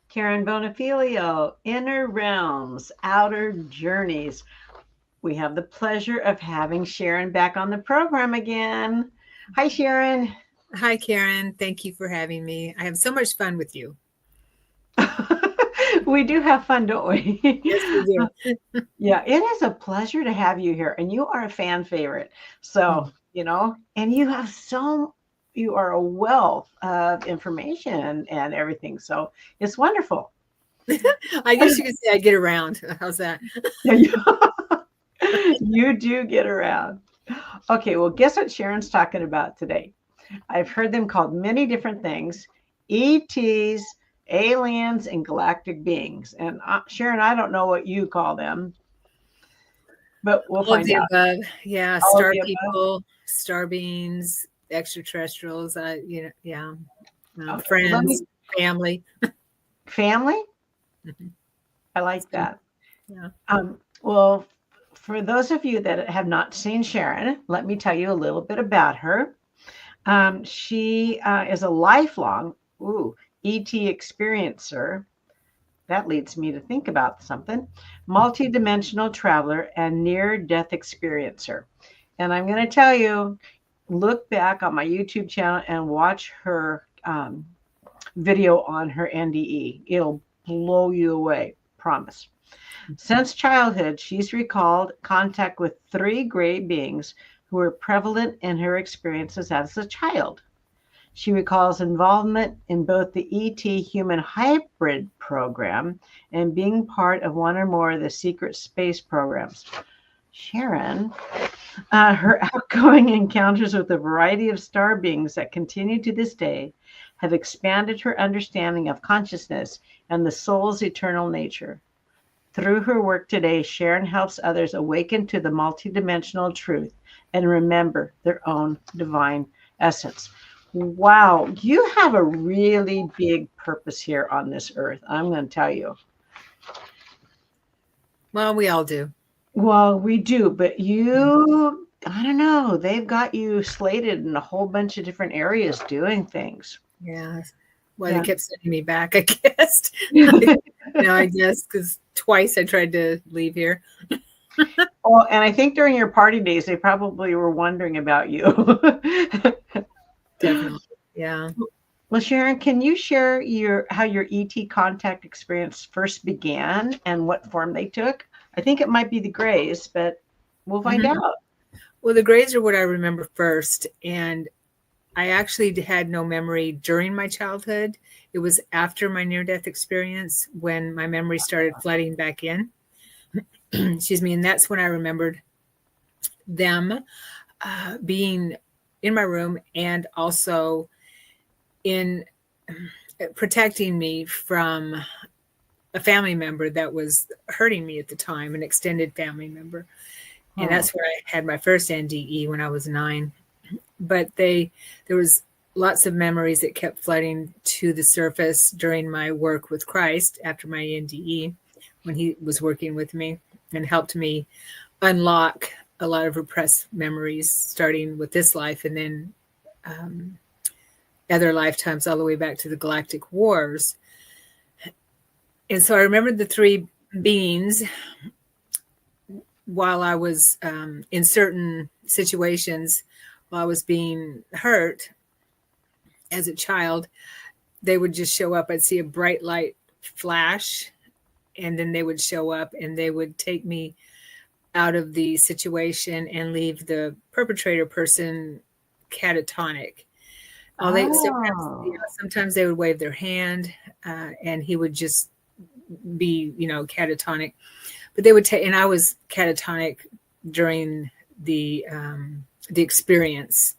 Karen Bonifilio, Inner Realms, Outer Journeys. We have the pleasure of having Sharon back on the program again. Hi, Sharon. Hi, Karen. Thank you for having me. I have so much fun with you. We do have fun, don't we? Yes, we do. Yeah, it is a pleasure to have you here. And you are a fan favorite. So, and you are a wealth of information and everything. So it's wonderful. I guess you could say I get around. How's that? You do get around. Okay, well, guess what Sharon's talking about today? I've heard them called many different things: ETs, aliens, and galactic beings. And Sharon, I don't know what you call them, but we'll All of find the out. above. Yeah, All of star the above? people, star beings, extraterrestrials. Okay, Friends, family. family? Mhm. I like that. Yeah. Well, for those of you that have not seen Sharon, let me tell you a little bit about her. She is a lifelong ET experiencer. That leads me to think about something. Multidimensional traveler and near-death experiencer. And I'm going to tell you, look back on my YouTube channel and watch her video on her NDE. It'll blow you away, promise. Since childhood, she's recalled contact with 3 gray beings who were prevalent in her experiences as a child. She recalls involvement in both the ET human hybrid program and being part of one or more of the secret space programs. Sharon, her outgoing encounters with a variety of star beings that continue to this day have expanded her understanding of consciousness and the soul's eternal nature. Through her work today, Sharon helps others awaken to the multidimensional truth and remember their own divine essence. Wow, you have a really big purpose here on this earth. I'm going to tell you. Well, we all do. Well, we do, but you, I don't know, they've got you slated in a whole bunch of different areas doing things. Yeah. Well, they kept sending me back, I guess. I guess because twice I tried to leave here. Well, and I think during your party days, they probably were wondering about you. Definitely. Yeah. Well, Sharon, can you share how your ET contact experience first began and what form they took? I think it might be the Greys, but we'll find out. Well, the Greys are what I remember first. And I actually had no memory during my childhood. It was after my near-death experience when my memory started flooding back in. Excuse me. And that's when I remembered them being in my room and also in protecting me from a family member that was hurting me at the time, an extended family member. And that's where I had my first NDE when I was 9. But there was lots of memories that kept flooding to the surface during my work with Christ after my NDE, when he was working with me and helped me unlock a lot of repressed memories, starting with this life and then other lifetimes all the way back to the Galactic Wars. And so I remembered the 3 beings while I was in certain situations, while I was being hurt as a child. They would just show up. I'd see a bright light flash, and then they would show up and they would take me out of the situation and leave the perpetrator person catatonic. Sometimes they would wave their hand and he would just be, catatonic. But they would take, and I was catatonic during the experience.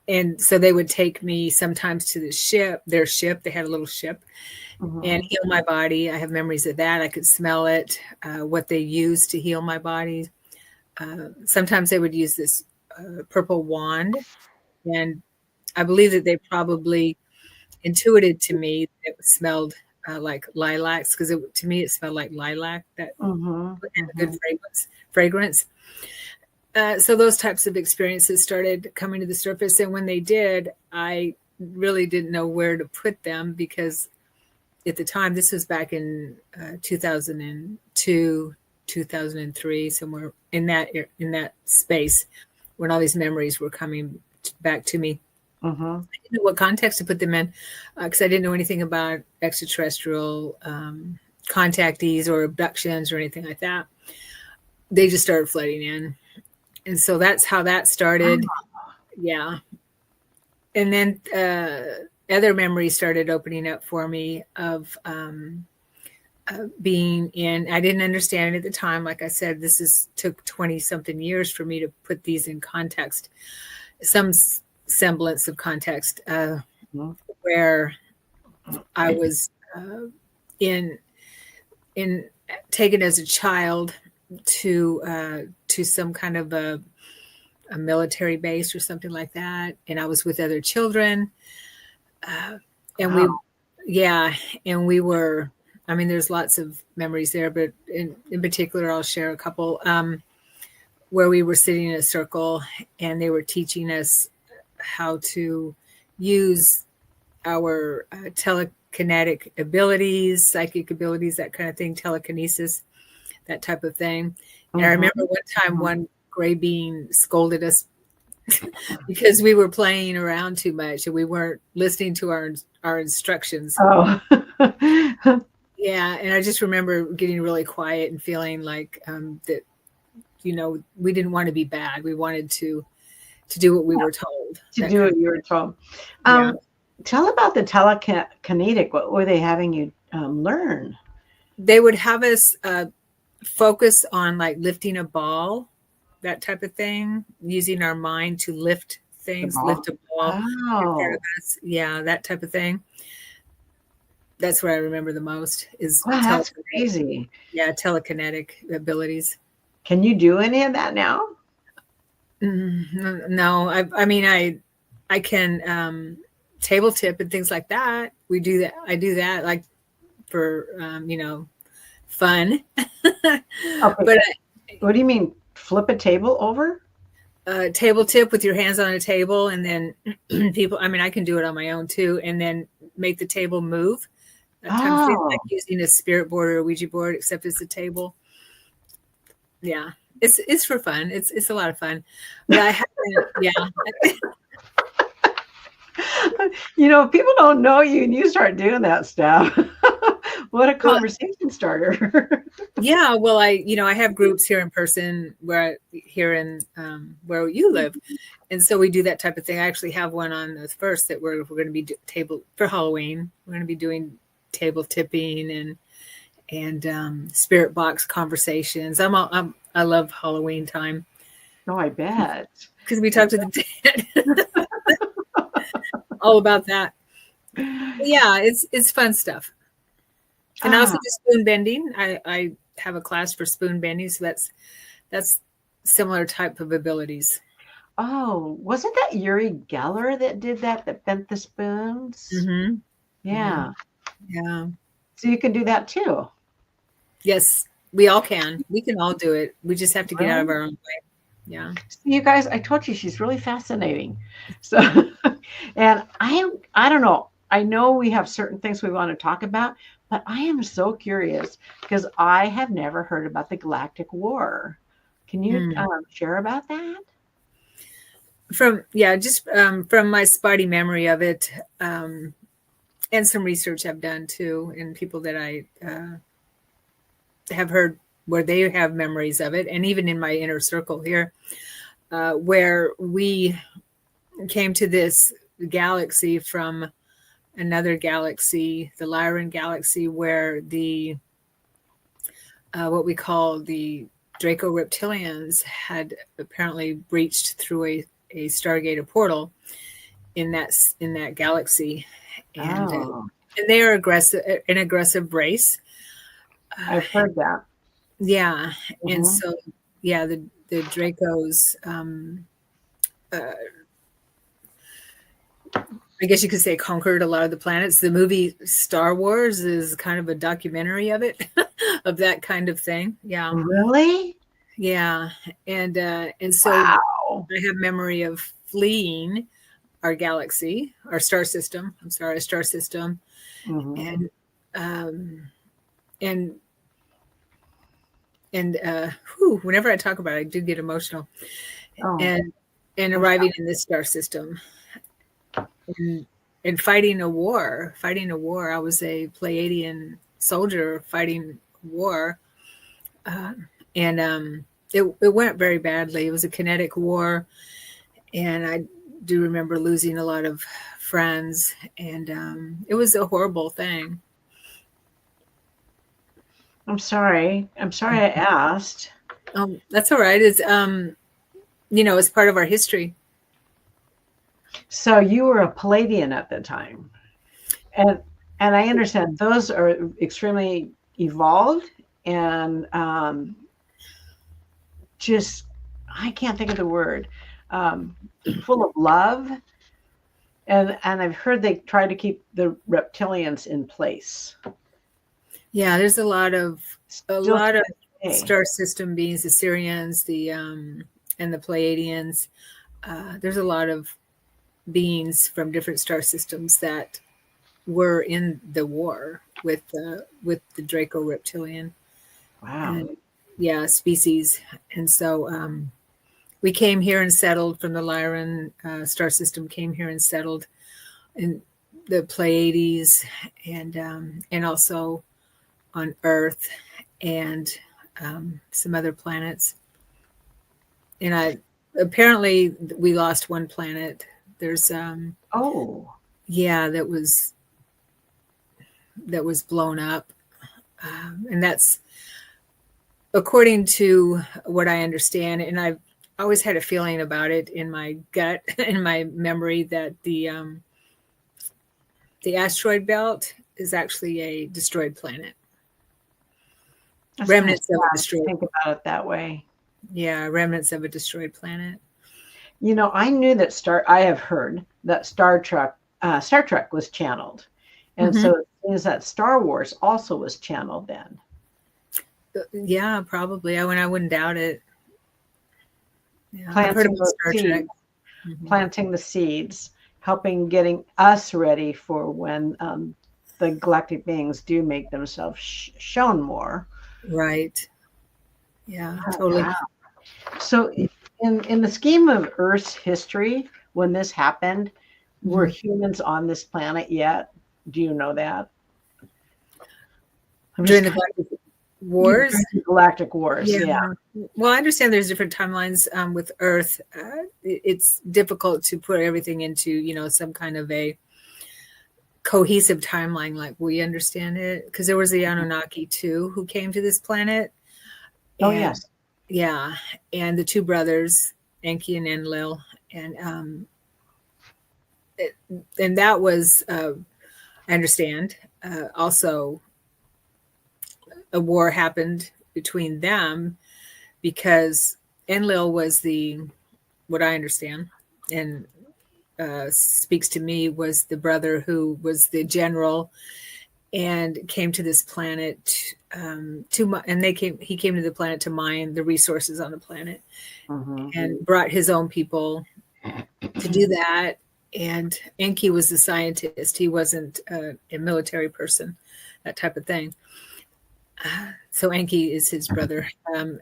And so they would take me sometimes to their ship. They had a little ship, and Mhm. heal my body. I have memories of that. I could smell it, what they used to heal my body. Sometimes they would use this purple wand, and I believe that they probably intuited to me that it smelled like lilacs, because to me it smelled like lilac. That Mhm. had a good Mhm. fragrance. So those types of experiences started coming to the surface, and when they did, I really didn't know where to put them, because at the time, this was back in 2002, 2003, somewhere in that space, when all these memories were coming back to me. Mhm. I didn't know what context to put them in, because I didn't know anything about extraterrestrial contactees or abductions or anything like that. They just started flooding in, and so that's how that started. Yeah, and then other memories started opening up for me of being in. I didn't understand it at the time. Like I said, took 20 something years for me to put these in context, some semblance of context, Mhm. where I was in in taken as a child to some kind of a military base or something like that, and I was with other children, and Wow. yeah, and we were. I mean, there's lots of memories there, but in particular, I'll share a couple, where we were sitting in a circle and they were teaching us how to use our telekinetic abilities, psychic abilities, that kind of thing, telekinesis, that type of thing. And I Mhm. remember one time Mhm. one gray bean scolded us because we were playing around too much and we weren't listening to our instructions. Oh. Yeah, and I just remember getting really quiet and feeling like that, we didn't want to be bad. We wanted to do what we were told. To That do kind what of, you were told. yeah. Tell about the telekinetic. What were they having you learn? They would have us focus on like lifting a ball, that type of thing, using our mind to lift The things, ball. lift a ball in front of Oh, us. Yeah, that type of thing. That's what I remember the most is wow, that's crazy. telekinetic abilities. Can you do any of that now? No, I mean, I can table tip and things like that. We do that. I do that like for fun. Okay. But What do you mean? Flip a table over? table tip with your hands on a table, and then people. I mean, I can do it on my own too, and then make the table move. That type of thing, like Oh, using a spirit board or a Ouija board, except it's a table. Yeah, it's for fun. It's a lot of fun, but I haven't. Yeah, people don't know you and you start doing that stuff. What a well, conversation starter. yeah. Well, I have groups here in person here in where you live, and so we do that type of thing. I actually have one on the first that we're going to be table for Halloween. We're going to be doing table tipping and spirit box conversations. I love Halloween time Oh, I bet. because we talk to the dead, all about that. But yeah, it's fun stuff. And I also Ah, do spoon bending. I have a class for spoon bending, so that's similar type of abilities. oh, wasn't that Uri Geller that did that, that bent the spoons? Mm-hmm. Mm-hmm. Yeah. Yeah. So you can do that too. Yes, we all can. We can all do it. We just have to get out of Really? our own way. Yeah. See, you guys, I told you she's really fascinating. So, and I don't know. I know we have certain things we want to talk about, but I am so curious because I have never heard about the Galactic War. Can you Mm. share about that? Just from my spotty memory of it, and some research I've done too, and people that I have heard where they have memories of it, and even in my inner circle here, where we came to this galaxy from another galaxy, the Lyran galaxy, where the what we call the Draco reptilians had apparently breached through a Stargate, a portal, in that galaxy, and Oh, they are an aggressive race. I've heard that. Yeah, and Mhm. so yeah, the Dracos. I guess you could say conquered a lot of the planets. The movie Star Wars is kind of a documentary of it, of that kind of thing. Yeah, Really? yeah, and so Wow. I have memory of fleeing our galaxy, our star system. I'm sorry, our star system, Mhm. and um, and whenever I talk about it, I do get emotional. Oh, And I'm arriving in this star system, and, and fighting a war. I was a Pleiadian soldier fighting war, uh, and it went very badly. It was a kinetic war, and I do remember losing a lot of friends, and it was a horrible thing. I'm sorry. I'm sorry I asked. That's all right. It's it's part of our history. So you were a Palladian at the time, and I understand those are extremely evolved and just I can't think of the word, um, full of love. And I've heard they try to keep the reptilians in place. Yeah, there's a Still to lot of this day. star system beings, the Syrians, the and the Pleiadians. There's a lot of beings from different star systems that were in the war with the Draco reptilian Wow. and yeah species, and so we came here and settled from the Lyran star system. Came here and settled in the Pleiades, and also on Earth and some other planets. And I apparently we lost one planet. There's Oh, yeah, that was blown up, and that's according to what I understand. And I've always had a feeling about it in my gut, in my memory, that the asteroid belt is actually a destroyed planet, that's kind of remnants of a sad to destroyed. think about it that way. Yeah, remnants of a destroyed planet. You know, I knew that I have heard that Star Trek was channeled. And Hmm. so it seems that Star Wars also was channeled then. Yeah, probably. I wouldn't doubt it. Yeah, I've heard Planting about those Star Trek. seeds, Hmm. planting the seeds, helping getting us ready for when the galactic beings do make themselves shown more. Right. Yeah, Oh, totally. wow. So in the scheme of Earth's history, when this happened, were Hmm. humans on this planet yet? Do you know that? I'm just During the trying Galactic to Wars. galactic wars. Yeah. Yeah. Well, I understand there's different timelines with Earth. It's difficult to put everything into, some kind of a cohesive timeline like we understand it. Because there was the Anunnaki too who came to this planet, Oh and yes. yeah, and the two brothers, Enki and Enlil, and and that was, I understand, also a war happened between them because Enlil was what I understand, and speaks to me, was the brother who was the general and came to this planet and he came to the planet to mine the resources on the planet Hmm. and brought his own people to do that. And Enki was the scientist. He wasn't a military person, that type of thing. So Enki is his brother.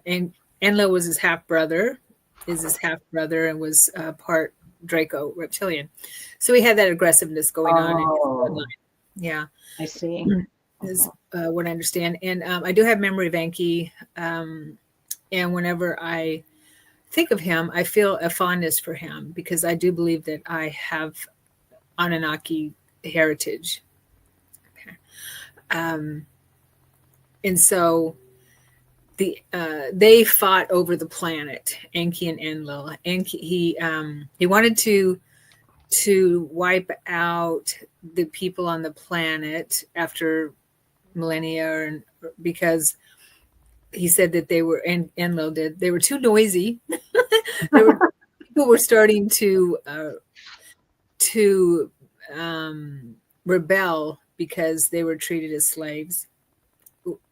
And Enlil was his half brother, and was part Draco reptilian. So he had that aggressiveness going on in his bloodline. Oh, Yeah, I see. is Mhm. what I understand. And I do have memory of Enki. And whenever I think of him, I feel a fondness for him because I do believe that I have Anunnaki heritage. Okay. Um, and so they fought over the planet, Enki and Enlil. Enki he wanted to wipe out the people on the planet after millennia, and because he said that they were, and Enlil did, they were too noisy. People were starting to rebel because they were treated as slaves,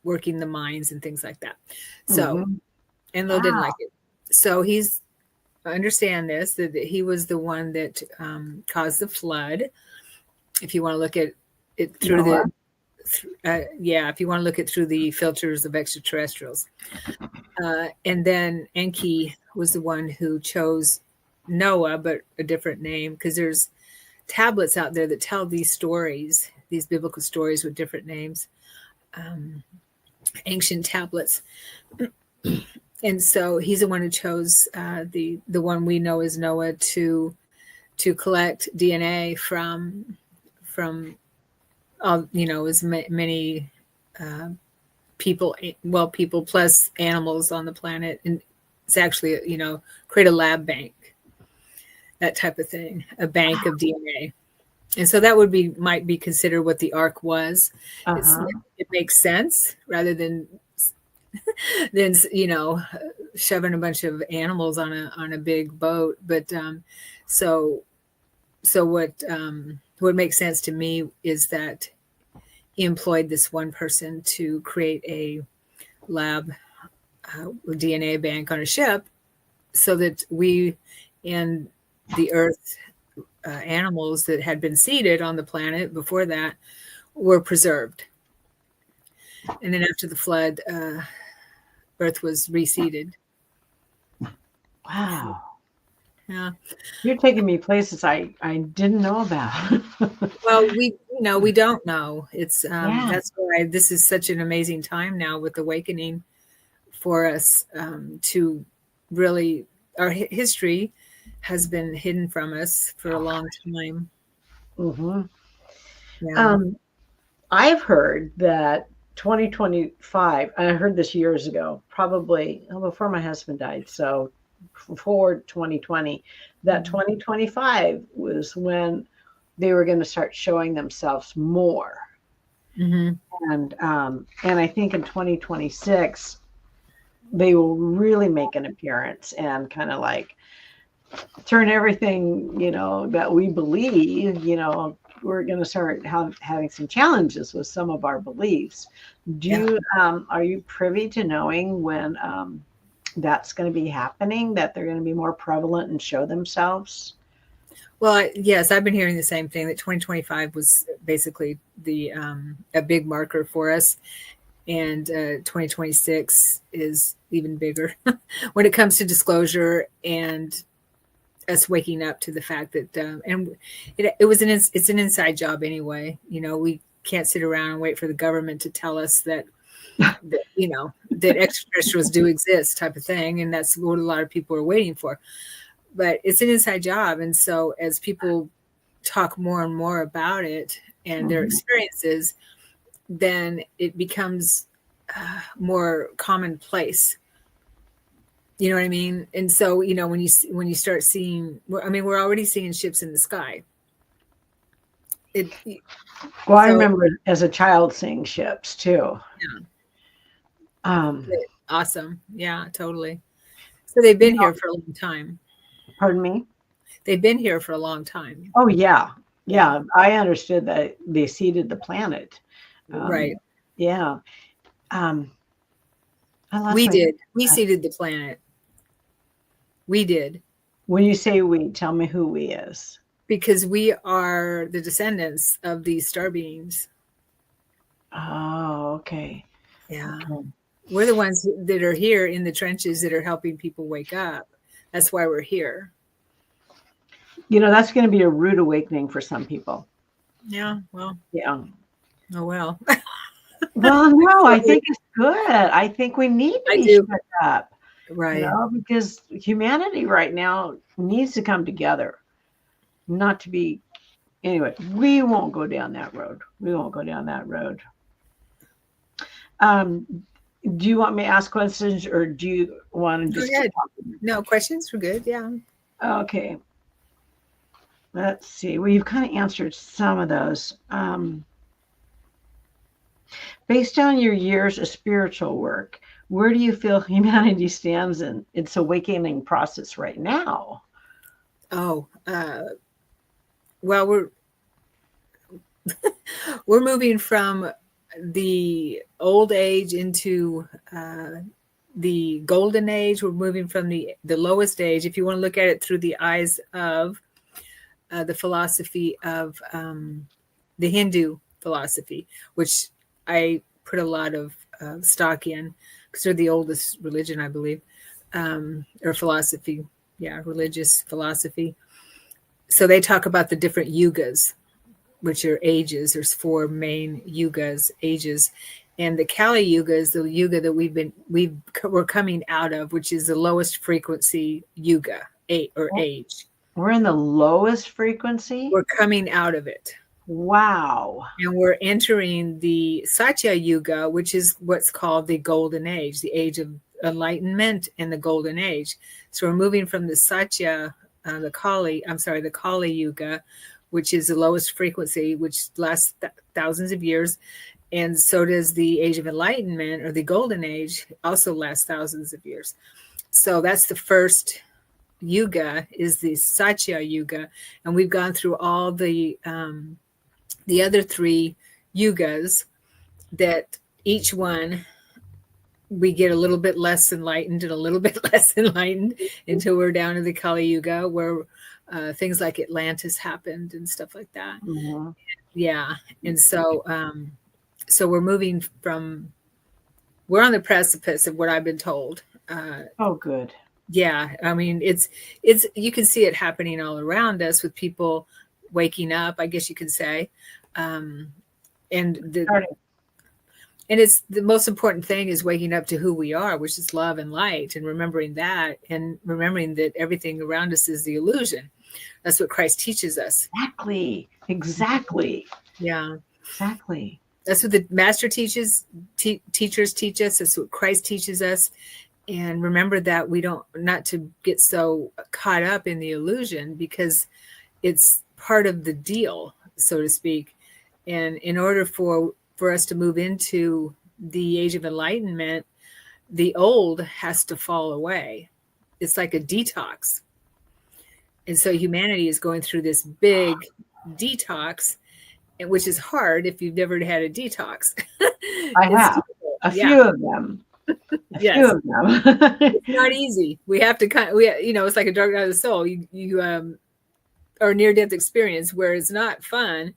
working the mines and things like that. So Enlil didn't like it. So he's, I understand this, that he was the one that caused the flood. If you want to look at it through if you want to look at through the filters of extraterrestrials. And then Enki was the one who chose Noah, but a different name, because there's tablets out there that tell these stories, these biblical stories with different names, ancient tablets. And so he's the one who chose the one we know as Noah to collect DNA from as many people plus animals on the planet, and it's actually create a lab bank, that type of thing, a bank of DNA. And so that might be considered what the ark was. It makes sense rather than shoving a bunch of animals on a big boat. But so what makes sense to me is that he employed this one person to create a lab DNA bank on a ship, so that we and the earth animals that had been seeded on the planet before that were preserved. And then after the flood, earth was reseeded. Wow. Yeah. You're taking me places I didn't know about. Well, we don't know. It's that's why this is such an amazing time now with awakening for us, to really, our history has been hidden from us for a long time. Yeah. I've heard that 2025, and I heard this years ago, probably before my husband died, so before 2020, that 2025 was when they were going to start showing themselves more. And I think in 2026 they will really make an appearance and kind of like turn everything, that we believe, we're going to start having some challenges with some of our beliefs. Are you privy to knowing when that's going to be happening, that they're going to be more prevalent and show themselves? Well, yes, I've been hearing the same thing, that 2025 was basically a big marker for us. And 2026 is even bigger when it comes to disclosure and us waking up to the fact that, and it's an inside job anyway. We can't sit around and wait for the government to tell us that extraterrestrials do exist, type of thing. And that's what a lot of people are waiting for. But it's an inside job. And so as people talk more and more about it and their experiences, then it becomes more commonplace. You know what I mean? And so, when you start seeing, we're already seeing ships in the sky. I remember as a child seeing ships too. Yeah. Awesome. Yeah, totally. So they've been here for a long time. Pardon me? They've been here for a long time. Oh, yeah. Yeah. I understood that they seeded the planet. Right. Yeah. We did. We seeded the planet. We did. When you say we, tell me who we is. Because we are the descendants of these star beings. Oh, okay. Yeah. Okay. We're the ones that are here in the trenches that are helping people wake up. That's why we're here. That's going to be a rude awakening for some people. Yeah. Well. Yeah. Oh, well. Well, no, I think it's good. I think we need to be shut up. Right. Because humanity right now needs to come together. Not to be, anyway, we won't go down that road. Do you want me to ask questions, or do you want to just go ahead? No, questions were good. Yeah. Okay. Let's see. Well, you've kind of answered some of those. Based on your years of spiritual work, where do you feel humanity stands in its awakening process right now? Oh, well, we're moving from the old age into the golden age. We're moving from the lowest age, if you want to look at it through the eyes of the philosophy of the Hindu philosophy, which I put a lot of stock in because they're the oldest religion, I believe, or philosophy. Yeah, religious philosophy. So they talk about the different yugas, which are ages. There's four main yugas, ages. And the Kali Yuga is the yuga that we're coming out of, which is the lowest frequency yuga, age. We're in the lowest frequency. We're coming out of it. Wow. And we're entering the Satya Yuga, which is what's called the golden age, the age of enlightenment and the golden age. So we're moving from the Satya, the Kali Yuga, which is the lowest frequency, which lasts thousands of years. And so does the age of enlightenment, or the golden age, also lasts thousands of years. So that's the first yuga, is the Satya Yuga. And we've gone through all the other three yugas, that each one we get a little bit less enlightened and a little bit less enlightened until we're down in the Kali Yuga, where things like Atlantis happened and stuff like that. Mm-hmm. Yeah. And so so we're on the precipice of what I've been told. Oh, good. Yeah. I mean, it's you can see it happening all around us with people waking up, I guess you could say. And it's the most important thing is waking up to who we are, which is love and light, and remembering that, and remembering that everything around us is the illusion. That's what Christ teaches us. Exactly. Yeah. Exactly. That's what the master teachers teach us. That's what Christ teaches us. And remember that not to get so caught up in the illusion, because it's part of the deal, so to speak. And in order for us to move into the age of enlightenment, the old has to fall away. It's like a detox. And so humanity is going through this big detox, which is hard if you've never had a detox. I have a few of them. Yes. Few of them. It's not easy. We have to it's like a drug out of the soul. You or near-death experience where it's not fun,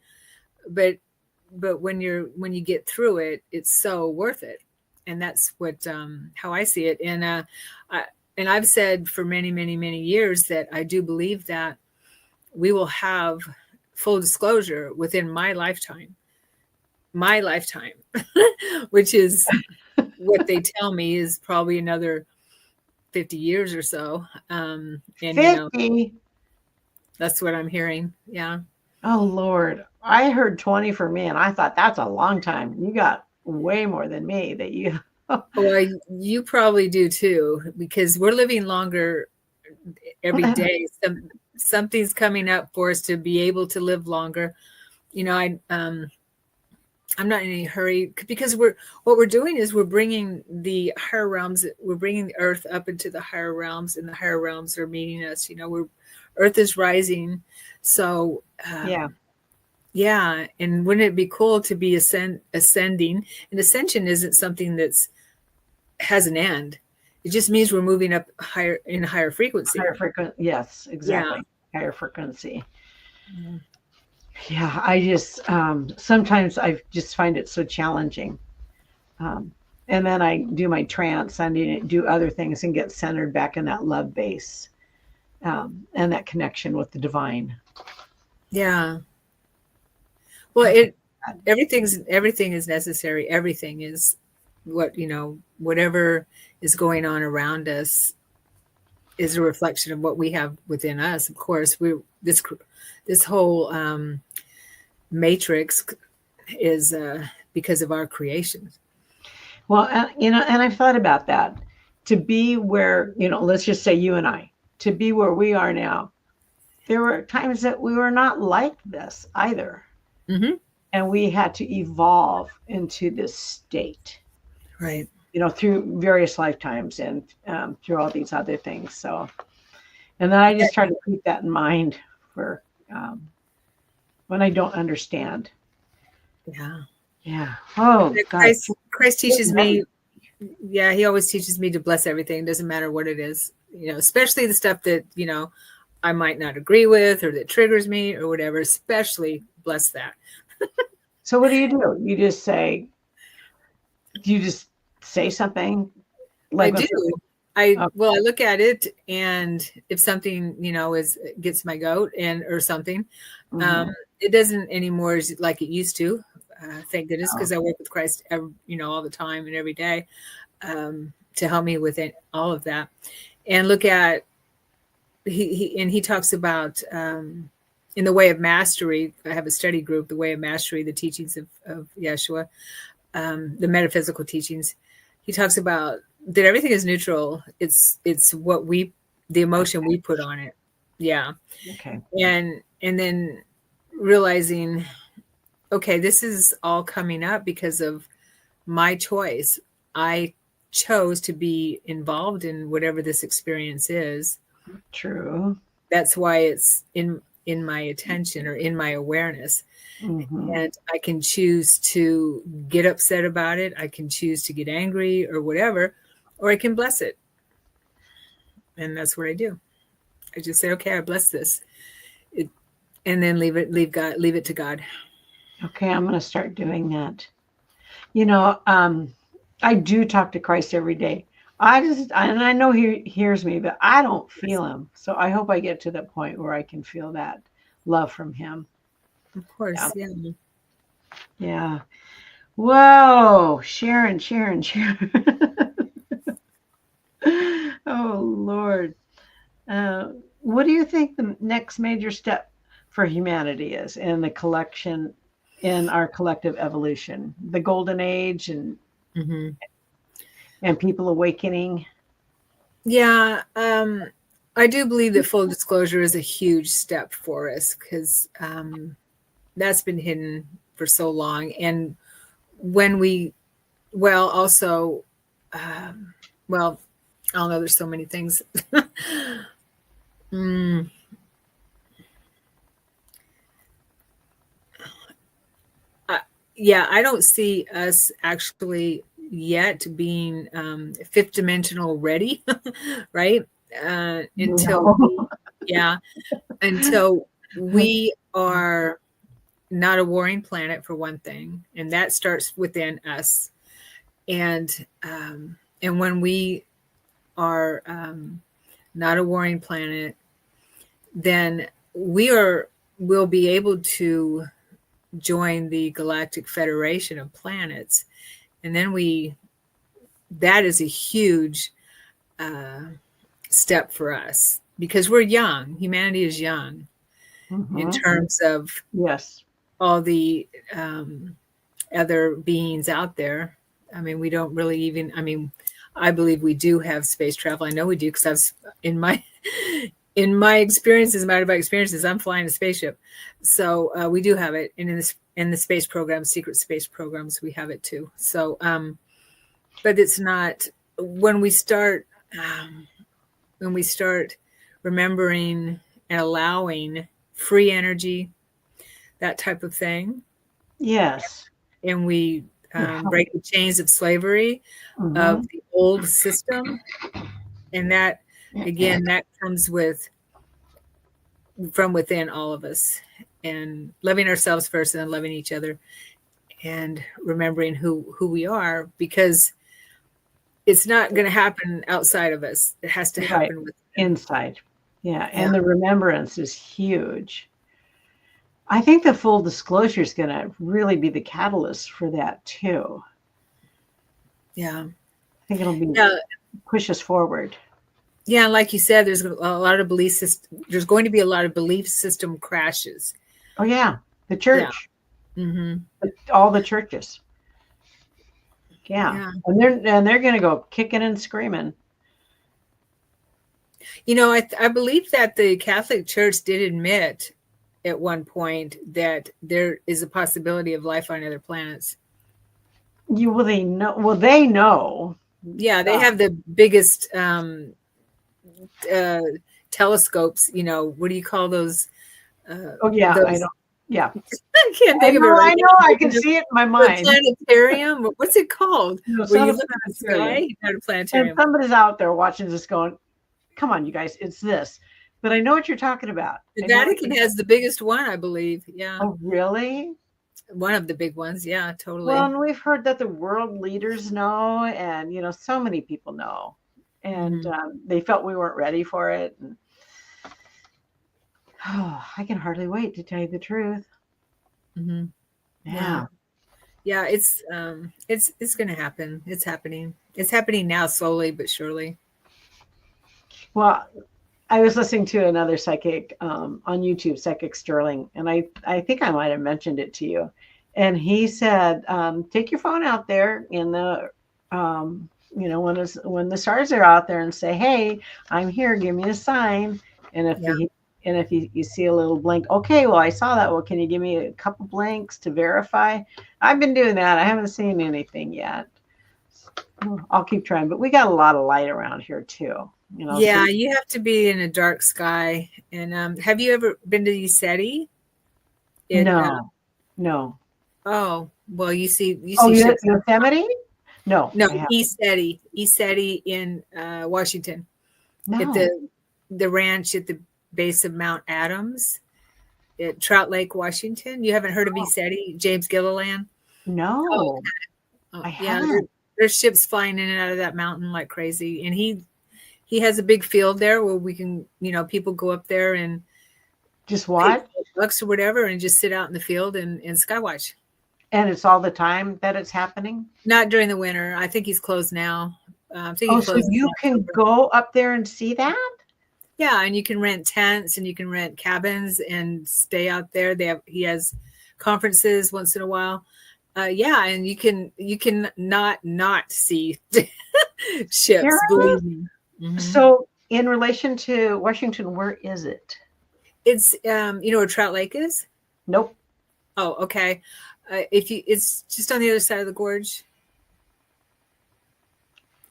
but when you get through it, it's so worth it. And that's what how I see it. And I've said for many, many, many years that I do believe that we will have full disclosure within my lifetime, which is what they tell me is probably another 50 years or so. And 50? That's what I'm hearing. Yeah. Oh, Lord. I heard 20 for me, and I thought that's a long time. You got way more than me that you. Well, you probably do too, because we're living longer every day. Something's coming up for us to be able to live longer. I'm not in any hurry, because what we're doing is we're bringing the higher realms. We're bringing the earth up into the higher realms, and the higher realms are meeting us. Earth is rising. So yeah. And wouldn't it be cool to be ascending? And ascension isn't something has an end. It just means we're moving up higher in a higher frequency. Yes, exactly. Yeah. Higher frequency. Mm-hmm. Yeah, I just sometimes I just find it so challenging. And then I do my trance, I need to do other things and get centered back in that love base, and that connection with the divine. Yeah. Well, everything is necessary. Everything is whatever is going on around us is a reflection of what we have within us. Of course, this whole matrix is because of our creations. Well, and I've thought about that. To be where, let's just say you and I, to be where we are now, there were times that we were not like this either. Mm-hmm. And we had to evolve into this state, Right. through various lifetimes and through all these other things. So, and then I just try to keep that in mind for when I don't understand. Yeah. Yeah. Oh, God. Christ teaches me. Yeah, he always teaches me to bless everything. Doesn't matter what it is, especially the stuff that, I might not agree with or that triggers me or whatever, especially bless that. So what do? You just say, something I like do. okay. I look at it, and if something, gets my goat or something, Mhm. it doesn't anymore like it used to. Thank goodness, Oh, because I work with Christ, all the time and every day, to help me with all of that. And look at he talks about in the Way of Mastery. I have a study group, the Way of Mastery, the teachings of Yeshua, the metaphysical teachings. He talks about that everything is neutral. It's the emotion we put on it. Yeah. okay. And then realizing, okay, this is all coming up because of my choice. I chose to be involved in whatever this experience is. True. That's why it's in my attention or in my awareness. Mm-hmm. And I can choose to get upset about it. I can choose to get angry or whatever, or I can bless it. And that's what I do. I just say, okay, I bless this. And then leave it to God. Okay, I'm going to start doing that. I do talk to Christ every day. And I know he hears me, but I don't feel him. So I hope I get to the point where I can feel that love from him. Of course. Yeah. Yeah. Yeah. Whoa, Sharon. Oh, Lord. What do you think the next major step for humanity is in our collective evolution? The golden age Mm-hmm. and people awakening? Yeah. I do believe that full disclosure is a huge step for us because that's been hidden for so long. And when also, well, I don't know, there's so many things. mm, I don't see us actually yet being fifth dimensional ready, right? Until No. until we are not a warring planet, for one thing, and that starts within us. And when we are not a warring planet, then we'll be able to join the Galactic Federation of Planets, and then that is a huge step for us because we're young. Humanity is young in Mhm. terms of Yes. all the other beings out there. I mean, we don't really even, I believe we do have space travel. I know we do because I was in my experiences, my out-of-body experiences, I'm flying a spaceship. So we do have it. And in the space programs, secret space programs, we have it too. So, but it's not when we start remembering and allowing free energy, that type of thing. Yes. And we break the chains of slavery of Mhm. the old system. And that, again, that comes from within all of us, and loving ourselves first and then loving each other and remembering who we are, because it's not going to happen outside of us. It has to Right. happen within. Inside. Yeah. Yeah. And the remembrance is huge. I think the full disclosure is going to really be the catalyst for that too. Yeah. I think it'll push us forward. Yeah, like you said, there's a lot of belief system. There's going to be a lot of belief system crashes. Oh yeah, the church, Mm-hmm. all the churches. Yeah, Yeah. and they're going to go kicking and screaming. I believe that the Catholic Church did admit at one point that there is a possibility of life on other planets. They know. Well, they know. Yeah, they have the biggest telescopes. What do you call those? Oh yeah, I know. Yeah, I can't think of it I right know. now. I can see it in my mind. Planetarium. What's it called? Where you look at the sky? Not a planetarium. And somebody's out there watching this, going, "Come on, you guys, it's this." But I know what you're talking about. The Vatican has the biggest one, I believe. Yeah. Oh, really? One of the big ones. Yeah, totally. Well, and we've heard that the world leaders know, and so many people know, and they felt we weren't ready for it. And, I can hardly wait to tell you the truth. Mm-hmm. Yeah. Yeah, it's going to happen. It's happening. It's happening now, slowly but surely. Well, I was listening to another psychic on YouTube, Psychic Sterling, and I think I might have mentioned it to you. And he said, take your phone out there in the, when the stars are out there, and say, "Hey, I'm here. Give me a sign." And if you see a little blink, okay, well, I saw that. Well, can you give me a couple blinks to verify? I've been doing that. I haven't seen anything yet. I'll keep trying, but we got a lot of light around here too. Yeah, you have to be in a dark sky. And have you ever been to Yosemite? No. Oh, well, you see Yosemite? No, Yosemite in Washington. No. At the ranch at the base of Mount Adams at Trout Lake, Washington. You haven't heard of Yosemite? James Gilliland? No. I haven't. There's ships flying in and out of that mountain like crazy. And he has a big field there where we can, people go up there and just watch bucks or whatever and just sit out in the field and skywatch. And it's all the time that it's happening? Not during the winter. I think he's closed now. So you can go up there and see that? Yeah, and you can rent tents and you can rent cabins and stay out there. He has conferences once in a while. And you can not see ships. Believe me. Mm-hmm. So in relation to Washington, where is it? It's where Trout Lake is? Nope. Oh, okay. It's just on the other side of the gorge.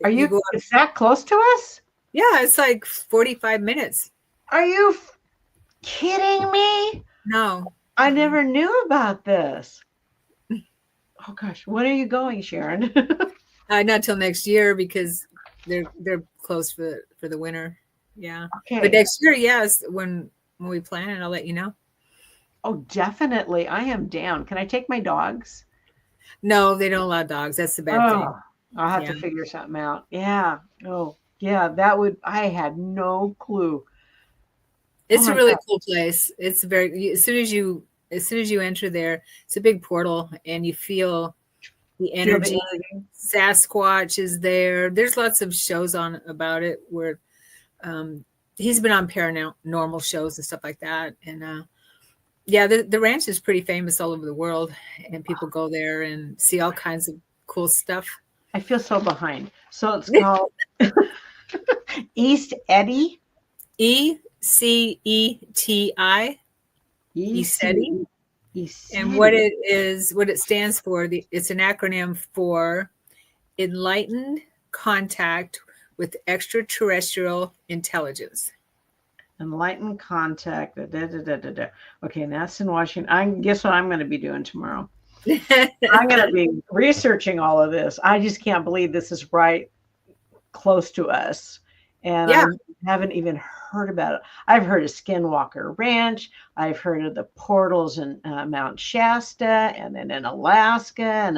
Is that close to us? Yeah, it's like 45 minutes. Are you kidding me? No. I never knew about this. Oh gosh, when are you going, Sharon? Not till next year because they're closed for the winter. Yeah. Okay. But next year, yes, when we plan it, I'll let you know. Oh, definitely. I am down. Can I take my dogs? No, they don't allow dogs. That's the bad thing. I'll have to figure something out. Yeah. Oh, yeah. I had no clue. It's a really cool place. It's as soon as you enter there, it's a big portal and you feel the energy. Sasquatch is there. There's lots of shows on about it where he's been on paranormal shows and stuff like that. And the ranch is pretty famous all over the world, and people go there and see all kinds of cool stuff. I feel so behind. So it's called East Eddy. ECETI. ECETI. And what it stands for, it's an acronym for Enlightened Contact with Extraterrestrial Intelligence. Enlightened Contact. Okay, and that's in Washington. I guess what I'm going to be doing tomorrow. I'm going to be researching all of this. I just can't believe this is right close to us. And I haven't even heard about it. I've heard of Skinwalker Ranch. I've heard of the portals in Mount Shasta, and then in Alaska, and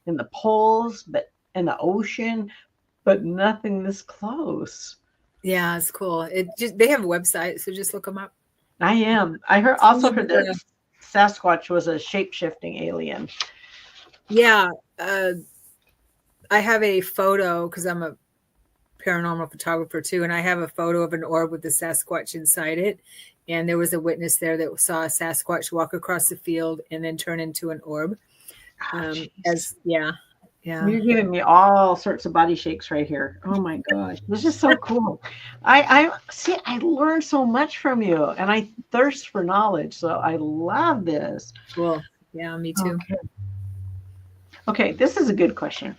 in the poles, but in the ocean, but nothing this close. Yeah, it's cool. They have a website, so just look them up. I am. I also heard that Sasquatch was a shape-shifting alien. Yeah, I have a photo because I'm a paranormal photographer too, and I have a photo of an orb with the Sasquatch inside it. And there was a witness there that saw a Sasquatch walk across the field and then turn into an orb. Yeah. You're giving me all sorts of body shakes right here. Oh my gosh, this is so cool. I see. I learned so much from you, and I thirst for knowledge. So I love this. Cool. Yeah, me too. Okay. Okay, this is a good question.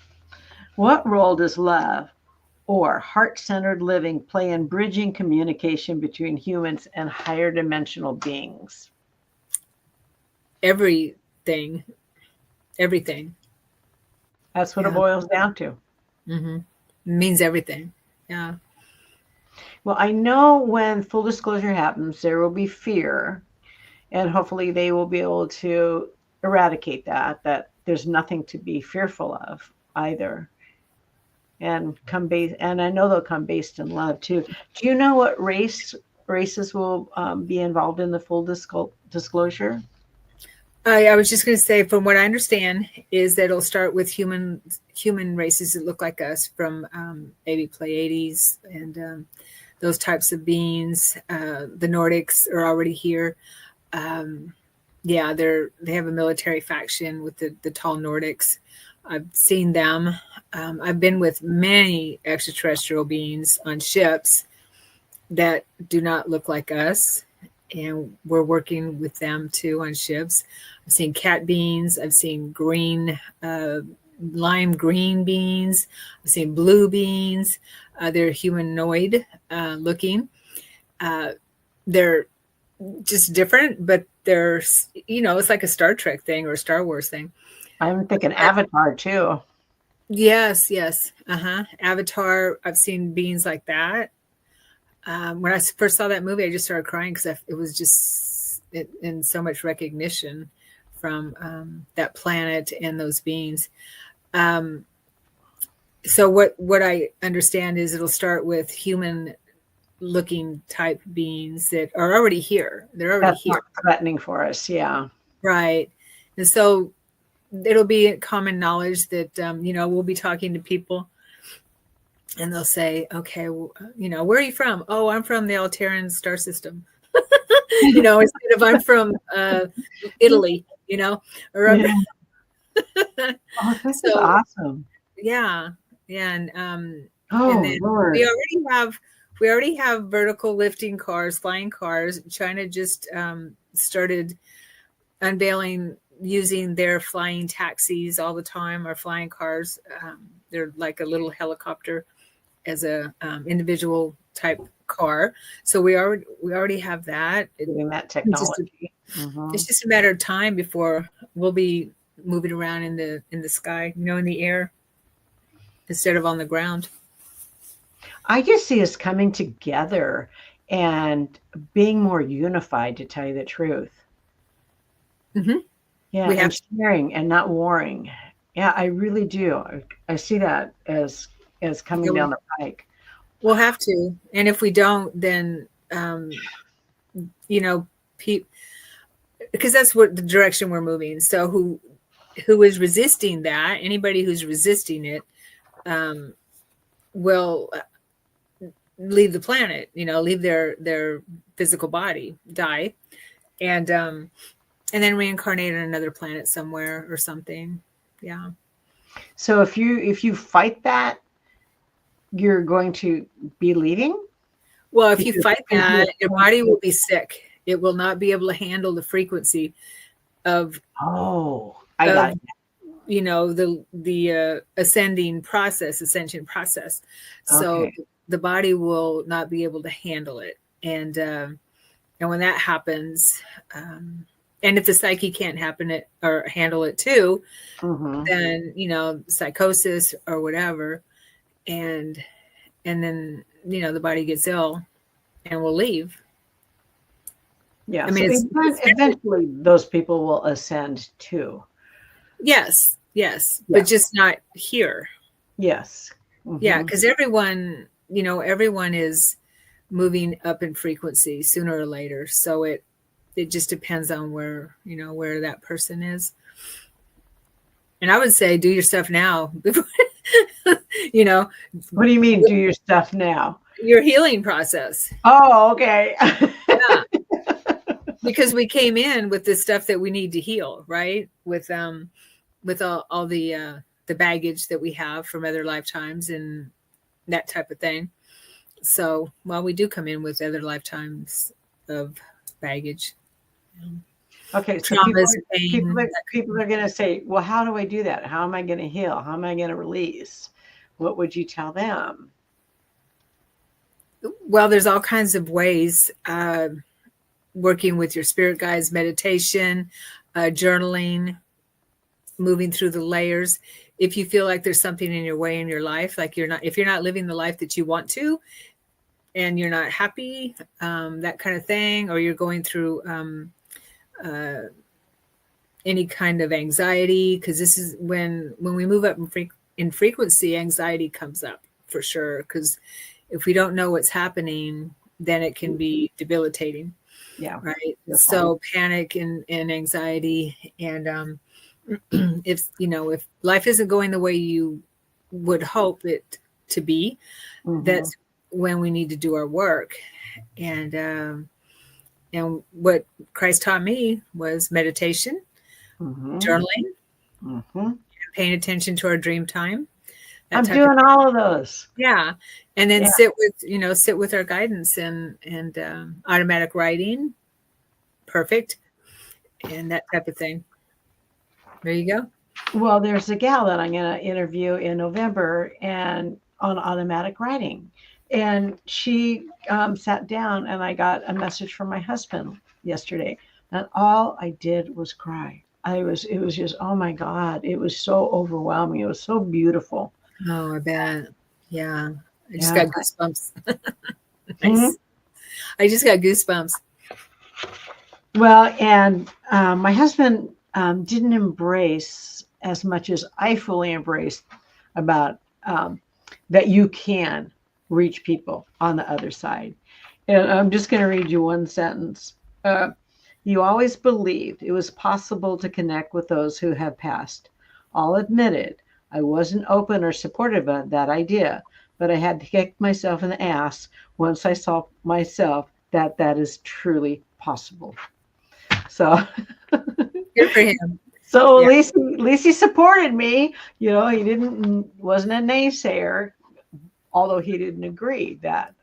What role does love or heart-centered living play in bridging communication between humans and higher dimensional beings? Everything. Everything. That's what it Yeah. boils down to. Mm-hmm. It means everything. Yeah. Well, I know when full disclosure happens, there will be fear, and hopefully they will be able to eradicate that there's nothing to be fearful of either, and come based, and I know they'll come based in love too. Do you know what races will be involved in the full disclosure? I was just going to say, from what I understand, is that it'll start with human races that look like us, from maybe Pleiades and those types of beings. The Nordics are already here. Yeah, they have a military faction with the tall Nordics. I've seen them. I've been with many extraterrestrial beings on ships that do not look like us, and we're working with them too on ships. I've seen cat beans. I've seen green, lime green beans. I've seen blue beans. They're humanoid looking. They're just different, but they're, it's like a Star Trek thing or a Star Wars thing. I'm thinking Avatar too. Yes. Avatar. I've seen beings like that. When I first saw that movie, I just started crying because it was just in so much recognition from that planet and those beings. So what I understand is it'll start with human looking type beings that are already here. They're already That's here. not threatening for us. Yeah. Right. And so it'll be common knowledge that, we'll be talking to people and they'll say, okay, well, where are you from? Oh, I'm from the Altaran star system. Instead of I'm from Italy, or Yeah. Oh, this is awesome. Yeah. And Oh, and then Lord. we already have vertical lifting cars, flying cars. China just started unveiling using their flying taxis all the time, or flying cars. They're like a little helicopter as a individual type car. So we already have that. Doing that technology. It's just a matter of time before we'll be moving around in the sky, in the air instead of on the ground. I just see us coming together and being more unified, to tell you the truth. Mm-hmm. Yeah, we have sharing and not warring. Yeah, I really do. I see that as coming down the pike. We'll have to, and if we don't, then because that's what the direction we're moving. So who is resisting that? Anybody who's resisting it will leave the planet. Leave their physical body, die, and then reincarnate on another planet somewhere or something. Yeah. So if you fight that, you're going to be leaving? Well, if you fight that, your body will be sick. It will not be able to handle the frequency of I got it. The ascension process. So the body will not be able to handle it. And when that happens, and if the psyche can't handle it too, then psychosis or whatever, and then the body gets ill and will leave. Yeah, I mean, eventually those people will ascend too. Yes, but just not here. Yes. Yeah, because everyone is moving up in frequency sooner or later. So it just depends on where that person is. And I would say do your stuff now. What do you mean do your stuff now? Your healing process. Oh, okay. Yeah. Because we came in with the stuff that we need to heal, right? With all the the baggage that we have from other lifetimes and that type of thing. So, well, we do come in with other lifetimes of baggage. Okay, so Traumas, pain. people are going to say, well, how do I do that? How am I going to heal? How am I going to release? What would you tell them? Well, there's all kinds of ways. Working with your spirit guides, meditation, journaling, moving through the layers. If you feel like there's something in your way in your life, like if you're not living the life that you want to, and you're not happy, that kind of thing, or you're going through any kind of anxiety, because this is when we move up in frequency, anxiety comes up for sure. Because if we don't know what's happening, then it can be debilitating. Yeah. Right. So panic and anxiety, and if life isn't going the way you would hope it to be, that's when we need to do our work. And what Christ taught me was meditation, journaling, paying attention to our dream time. I'm doing all of those. Yeah. And then sit with our guidance and automatic writing. Perfect. And that type of thing. There you go. Well, there's a gal that I'm going to interview in November and on automatic writing. And she sat down, and I got a message from my husband yesterday. And all I did was cry. It was just, oh my God, it was so overwhelming. It was so beautiful. Oh, I bet. Yeah. I just got goosebumps. Nice. I just got goosebumps. Well, and my husband didn't embrace as much as I fully embraced about that you can reach people on the other side. And I'm just going to read you one sentence. You always believed it was possible to connect with those who have passed. All admitted, I wasn't open or supportive of that idea, but I had to kick myself in the ass once I saw myself that is truly possible. So good for him. So at least he supported me. He wasn't a naysayer, although he didn't agree that.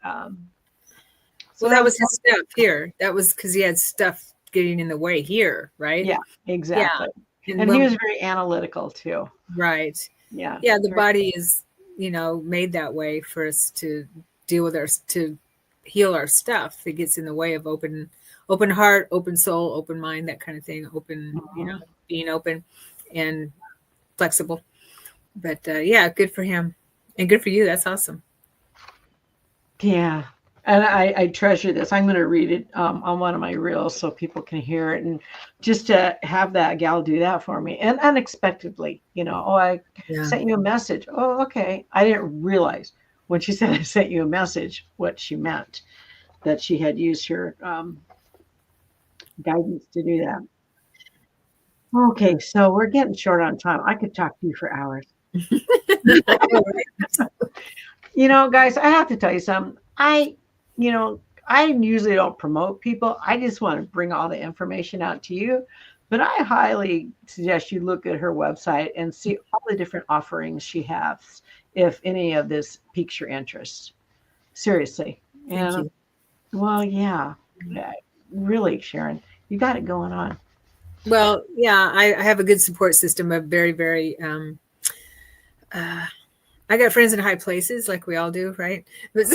So that was his stuff here. That was because he had stuff getting in the way here, right? Yeah, exactly. Yeah. And he was very analytical too. Right. Yeah. Yeah. The body is, made that way for us to deal with to heal our stuff that gets in the way of open heart, open soul, open mind, that kind of thing. Open, being open and flexible. But good for him and good for you. That's awesome. Yeah. And I treasure this. I'm going to read it on one of my reels so people can hear it. And just to have that gal do that for me. And unexpectedly, I sent you a message. Oh, okay. I didn't realize when she said I sent you a message what she meant, that she had used her guidance to do that. Okay, so we're getting short on time. I could talk to you for hours. Guys, I have to tell you something. I usually don't promote people. I just want to bring all the information out to you. But I highly suggest you look at her website and see all the different offerings she has, if any of this piques your interest. Seriously. Thank you. Well, yeah, really, Sharon, you got it going on. Well, yeah, I have a good support system. I'm very, very, I got friends in high places like we all do, right? But,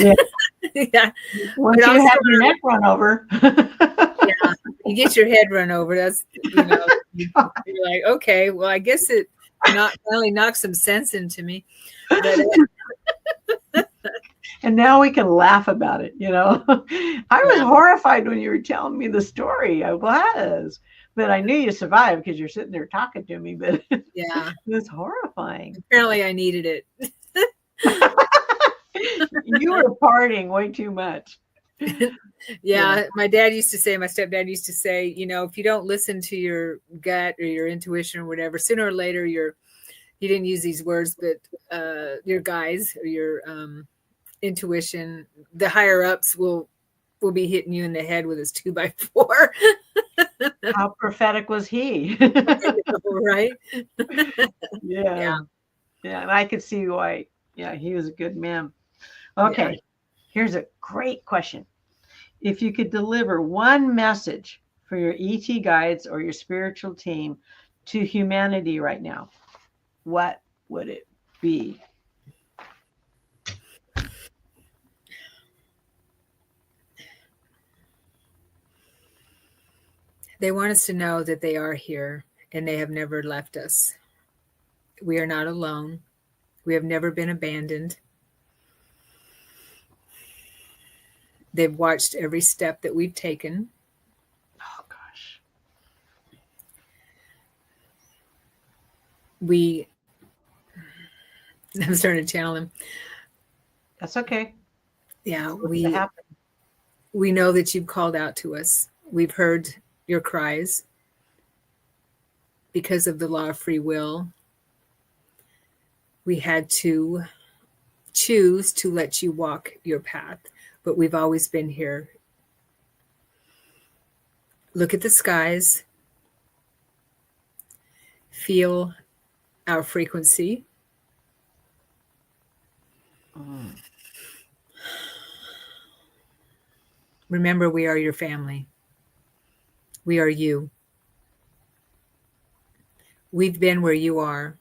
yeah. Once you have your neck run over. Yeah, you get your head run over. That's, you're like, okay, well, I guess it finally knocked some sense into me. But, and now we can laugh about it, I was horrified when you were telling me the story. I was. But I knew you survived because you're sitting there talking to me. But yeah, it was horrifying. Apparently I needed it. You were partying way too much. Yeah, my stepdad used to say, if you don't listen to your gut or your intuition or whatever, sooner or later he didn't use these words, but your guys or your intuition, the higher ups will be hitting you in the head with his 2x4. How prophetic was he? Right? Yeah. Yeah, and I could see why. Yeah, he was a good man. Yeah. Okay, here's a great question. If you could deliver one message for your ET guides or your spiritual team to humanity right now, what would it be? They want us to know that they are here and they have never left us. We are not alone. We have never been abandoned. They've watched every step that we've taken. Oh gosh. I'm starting to channel them. That's okay. Yeah, What's to happen? we know that you've called out to us. We've heard your cries because of the law of free will. We had to choose to let you walk your path, but we've always been here. Look at the skies, feel our frequency. Remember, we are your family. We are you. We've been where you are,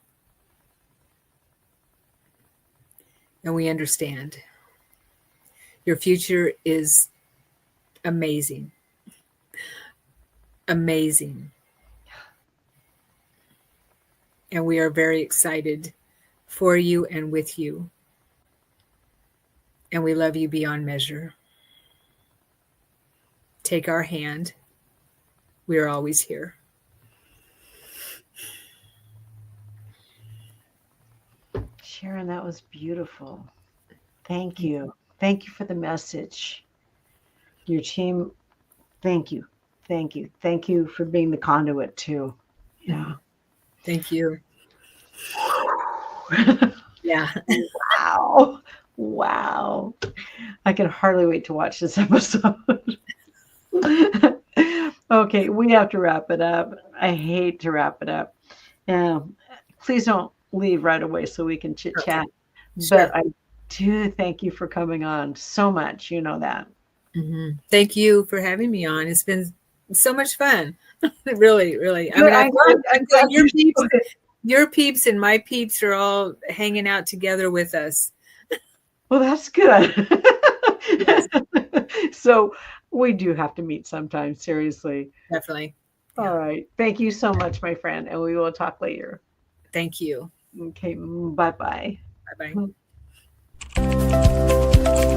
and we understand. Your future is amazing. Amazing. And we are very excited for you and with you. And we love you beyond measure. Take our hand. We are always here. Sharon, that was beautiful. Thank you. Thank you for the message. Your team, thank you. Thank you. Thank you for being the conduit too. Yeah. Thank you. Yeah. Wow. Wow. I can hardly wait to watch this episode. Okay, we have to wrap it up. I hate to wrap it up. Please don't leave right away so we can chit chat. Sure. But I do thank you for coming on so much. You know that. Mm-hmm. Thank you for having me on. It's been so much fun. Really, really. Good, I'm glad your peeps and my peeps are all hanging out together with us. Well, that's good. Yes. So we do have to meet sometime, seriously. Definitely. Yeah. All right. Thank you so much, my friend, and we will talk later. Thank you. Okay, bye-bye. Bye-bye.